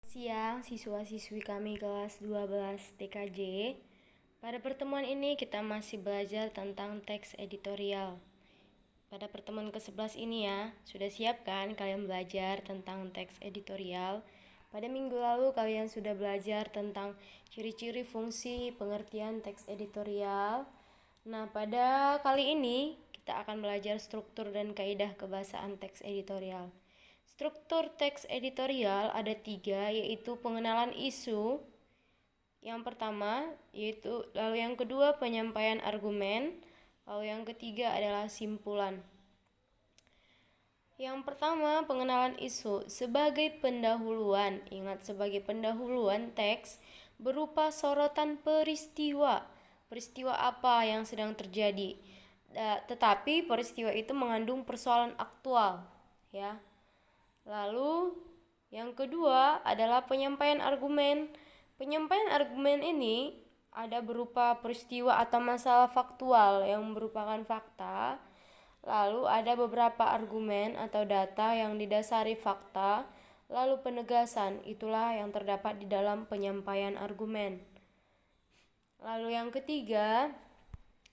Siang, siswa-siswi kami kelas 12 TKJ. Pada pertemuan ini kita masih belajar tentang teks editorial. Pada pertemuan ke-11 ini ya, sudah siap kan kalian belajar tentang teks editorial? Pada minggu lalu kalian sudah belajar tentang ciri-ciri fungsi pengertian teks editorial. Nah, pada kali ini kita akan belajar struktur dan kaidah kebahasaan teks editorial. Struktur teks editorial ada 3, yaitu pengenalan isu, yang pertama, lalu yang kedua penyampaian argumen, lalu yang ketiga adalah simpulan. Yang pertama, pengenalan isu sebagai pendahuluan. Ingat, sebagai pendahuluan teks berupa sorotan peristiwa. Peristiwa apa yang sedang terjadi? Tetapi peristiwa itu mengandung persoalan aktual, ya. Lalu yang kedua adalah penyampaian argumen. Penyampaian argumen ini ada berupa peristiwa atau masalah faktual yang merupakan fakta. Lalu ada beberapa argumen atau data yang didasari fakta. Lalu penegasan, itulah yang terdapat di dalam penyampaian argumen. Lalu yang ketiga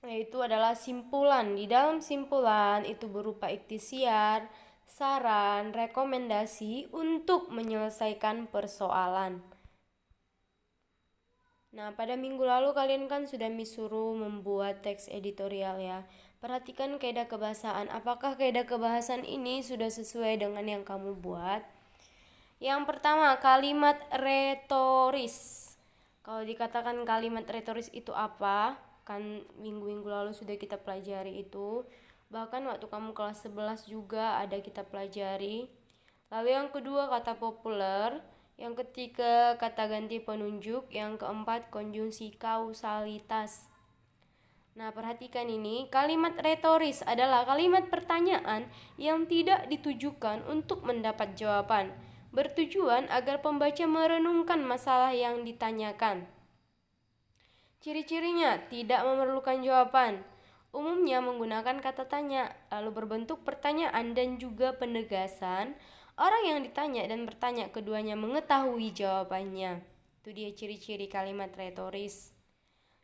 yaitu adalah simpulan. Di dalam simpulan itu berupa ikhtiar, saran, rekomendasi untuk menyelesaikan persoalan. Nah, pada minggu lalu kalian kan sudah disuruh membuat teks editorial ya. Perhatikan kaidah kebahasaan. Apakah kaidah kebahasaan ini sudah sesuai dengan yang kamu buat? Yang pertama, kalimat retoris. Kalau dikatakan kalimat retoris itu apa? Kan minggu-minggu lalu sudah kita pelajari itu. Bahkan waktu kamu kelas 11 juga ada kita pelajari. Lalu yang kedua, kata populer. Yang ketiga, kata ganti penunjuk. Yang keempat, konjungsi kausalitas. Nah, perhatikan ini, kalimat retoris adalah kalimat pertanyaan yang tidak ditujukan untuk mendapat jawaban, bertujuan agar pembaca merenungkan masalah yang ditanyakan. Ciri-cirinya tidak memerlukan jawaban, umumnya menggunakan kata tanya, lalu berbentuk pertanyaan dan juga penegasan. Orang yang ditanya dan bertanya keduanya mengetahui jawabannya. Itu dia ciri-ciri kalimat retoris.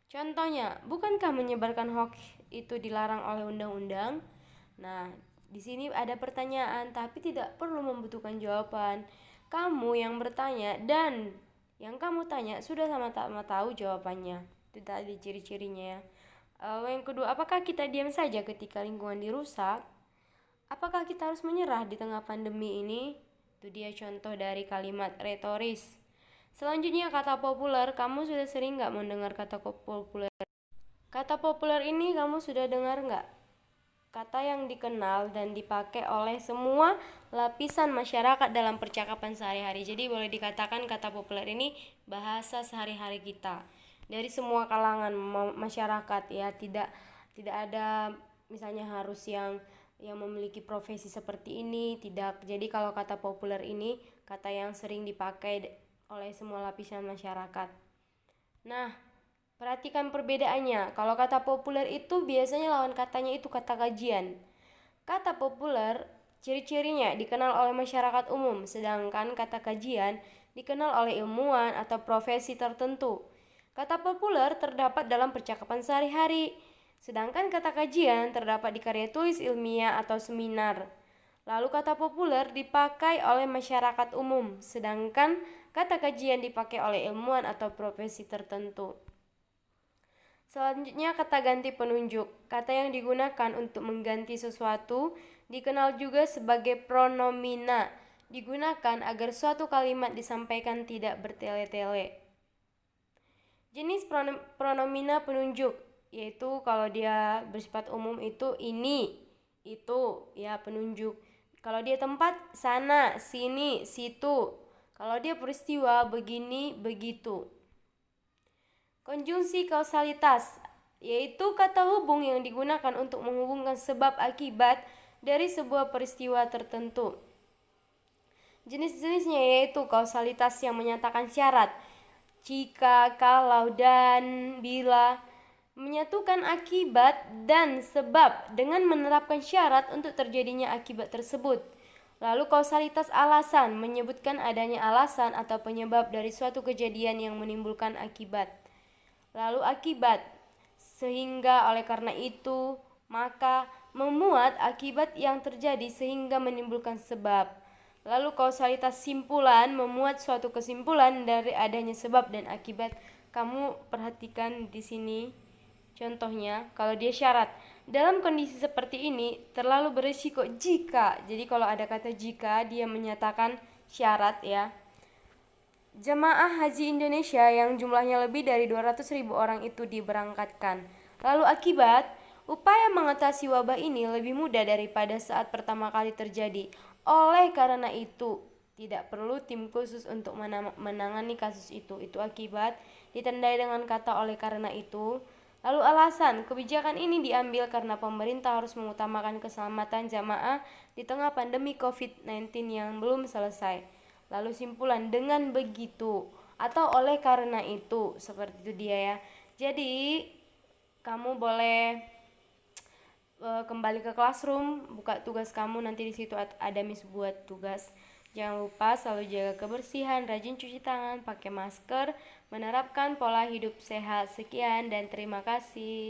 Contohnya, bukankah menyebarkan hoax itu dilarang oleh undang-undang? Nah, di sini ada pertanyaan tapi tidak perlu membutuhkan jawaban. Kamu yang bertanya dan yang kamu tanya sudah sama-sama tahu jawabannya. Itu tadi ciri-cirinya ya. Yang kedua, apakah kita diam saja ketika lingkungan dirusak? Apakah kita harus menyerah di tengah pandemi ini? Itu dia contoh dari kalimat retoris. Selanjutnya, kata populer. Kamu sudah sering gak mendengar kata populer? Kata populer ini kamu sudah dengar gak? Kata yang dikenal dan dipakai oleh semua lapisan masyarakat dalam percakapan sehari-hari. Jadi boleh dikatakan kata populer ini bahasa sehari-hari kita. Dari semua kalangan masyarakat ya, tidak ada misalnya harus yang memiliki profesi seperti ini, tidak. Jadi kalau kata populer ini kata yang sering dipakai oleh semua lapisan masyarakat. Nah, perhatikan perbedaannya. Kalau kata populer itu biasanya lawan katanya itu kata kajian. Kata populer ciri-cirinya dikenal oleh masyarakat umum, sedangkan kata kajian dikenal oleh ilmuwan atau profesi tertentu. Kata populer terdapat dalam percakapan sehari-hari, sedangkan kata kajian terdapat di karya tulis ilmiah atau seminar. Lalu kata populer dipakai oleh masyarakat umum, sedangkan kata kajian dipakai oleh ilmuwan atau profesi tertentu. Selanjutnya, kata ganti penunjuk. Kata yang digunakan untuk mengganti sesuatu dikenal juga sebagai pronomina. Digunakan agar suatu kalimat disampaikan tidak bertele-tele. Jenis pronomina penunjuk, yaitu kalau dia bersifat umum itu ini, itu ya penunjuk. Kalau dia tempat, sana, sini, situ. Kalau dia peristiwa, begini, begitu. Konjungsi kausalitas, yaitu kata hubung yang digunakan untuk menghubungkan sebab akibat dari sebuah peristiwa tertentu. Jenis-jenisnya yaitu kausalitas yang menyatakan syarat, jika, kalau, dan, bila, menyatukan akibat dan sebab dengan menerapkan syarat untuk terjadinya akibat tersebut. Lalu kausalitas alasan menyebutkan adanya alasan atau penyebab dari suatu kejadian yang menimbulkan akibat. Lalu akibat, sehingga oleh karena itu, maka memuat akibat yang terjadi sehingga menimbulkan sebab. Lalu kausalitas simpulan memuat suatu kesimpulan dari adanya sebab dan akibat. Kamu perhatikan di sini. Contohnya, kalau dia syarat, dalam kondisi seperti ini terlalu berisiko jika. Jadi kalau ada kata jika, dia menyatakan syarat ya. Jemaah haji Indonesia yang jumlahnya lebih dari 200.000 orang itu diberangkatkan. Lalu akibat, upaya mengatasi wabah ini lebih mudah daripada saat pertama kali terjadi. Oleh karena itu, tidak perlu tim khusus untuk menangani kasus itu. Itu akibat, ditandai dengan kata oleh karena itu. Lalu alasan, kebijakan ini diambil karena pemerintah harus mengutamakan keselamatan jamaah di tengah pandemi COVID-19 yang belum selesai. Lalu simpulan, dengan begitu atau oleh karena itu, seperti itu dia ya. Jadi kamu boleh kembali ke classroom, buka tugas kamu, nanti di situ ada miss buat tugas. Jangan lupa selalu jaga kebersihan, rajin cuci tangan, pakai masker, menerapkan pola hidup sehat. Sekian dan terima kasih.